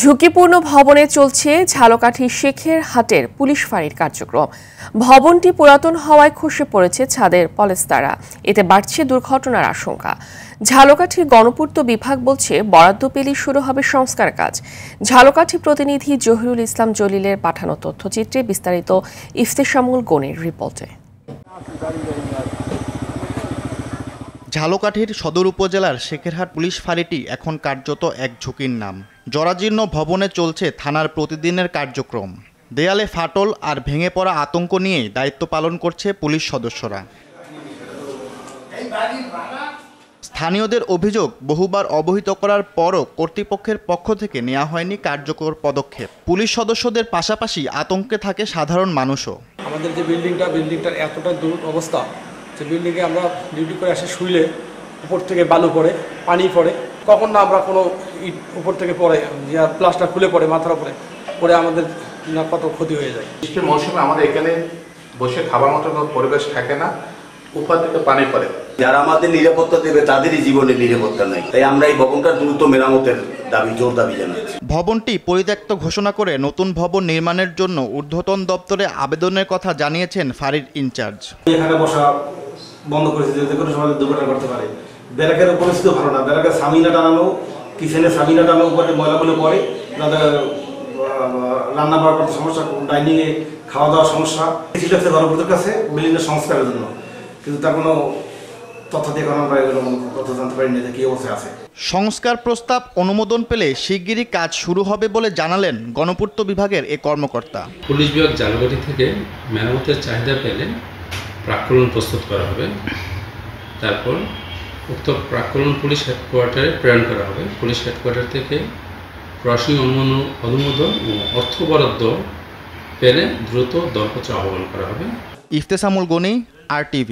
ঝুঁকিপূর্ণ ভবনে চলছে ঝালকাঠি শেখের হাটের পুলিশ ফাঁড়ির কার্যক্রম। ভবনটি পুরাতন হওয়ায় খসে পড়েছে ছাদের পলেস্তারা, এতে বাড়ছে দুর্ঘটনার আশঙ্কা। ঝালকাঠির গণপূর্ত বিভাগ বলছে বরাদ্দ পেলেই শুরু হবে সংস্কার কাজ। ঝালকাঠি প্রতিনিধি জহিরুল ইসলাম জলিলের পাঠানো তথ্যচিত্রে বিস্তারিত ইফতেশামুল গনির রিপোর্টে। ঝালকাঠির সদর উপজেলার শেখেরহাট পুলিশ ফাঁড়িটি এখন কার্যত এক ঝুঁকির নাম। জরাজীর্ণ ভবনে চলছে থানার প্রতিদিনের কার্যক্রম। দেয়ালে ফাটল আর ভেঙে পড়া আতঙ্ক নিয়েই দায়িত্ব পালন করছে পুলিশ সদস্যরা। স্থানীয়দের অভিযোগ, বহুবার অবহিত করার পরও কর্তৃপক্ষের পক্ষ থেকে নেওয়া হয়নি কার্যকর পদক্ষেপ। পুলিশ সদস্যদের পাশাপাশি আতঙ্কে থাকে সাধারণ মানুষও। আমাদের যে বিল্ডিংটার এতটা অবস্থা, যে বিল্ডিংয়ে আমরা ডিউটি করে আসে শুইলে উপর থেকে বালু পড়ে, পানি পড়ে, কখন না আমরা কোনো ইট উপর থেকে পড়ে, যে প্লাস্টার খুলে পড়ে মাথার উপরে পড়ে আমাদের না কত ক্ষতি হয়ে যায়। বৃষ্টির মৌসুমে আমাদের এখানে বসে খাবার মতো কোনো পরিবেশ থাকে না, উপর থেকে পানি পড়ে। যারা আমাদের নিরাপত্তা দেবে তাদেরই জীবনে নিরাপত্তা নেই, তাই আমরা এই ভবনটা দ্রুত মেরামতের জোর দাবি জানাচ্ছি। ভবনটি পরিত্যক্ত ঘোষণা করে নতুন ভবন নির্মাণের জন্য ঊর্ধ্বতন দপ্তরে আবেদনের কথা জানিয়েছেন ফাঁড়ির ইনচার্জ। এখানে বসা বন্ধ করেছে, যে কোনো সময় দুর্ঘটনা করতে পারে। ব্যারাকের পরিস্থিতি ভালো না, ব্যারাকের সামিনা টানানো, কিচেনে সামিনা টানানো, উপরে ময়লাগুলো পড়ে, তাদের রান্না বাড়া করতে সমস্যা, ডাইনিংয়ে খাওয়া দাওয়ার সমস্যা। চিঠি আছে গণপূর্তের কাছে বিল্ডিংয়ের সংস্কারের জন্য, কিন্তু তার কোনো তথ্য দিয়ে আমরা তথ্য জানতে পারিনি যে কী অবস্থায় আছে। সংস্কার প্রস্তাব অনুমোদন পেলে শিগগিরই কাজ শুরু হবে বলে জানালেন গণপূর্ত বিভাগের এ কর্মকর্তা। পুলিশ বিভাগ ঝালকাঠি থেকে মেরামতের চাহিদা পেলে প্রাক্কলন প্রস্তুত করা হবে, তারপর উক্ত প্রাক্কলন পুলিশ হেডকোয়ার্টারে প্রেরণ করা হবে। পুলিশ হেডকোয়ার্টার থেকে প্রশাসনিক অনুমোদন ও অর্থ বরাদ্দ পেলে দ্রুত দরপত্র আহ্বান করা হবে। ইফতেশামুল গনি, RTV।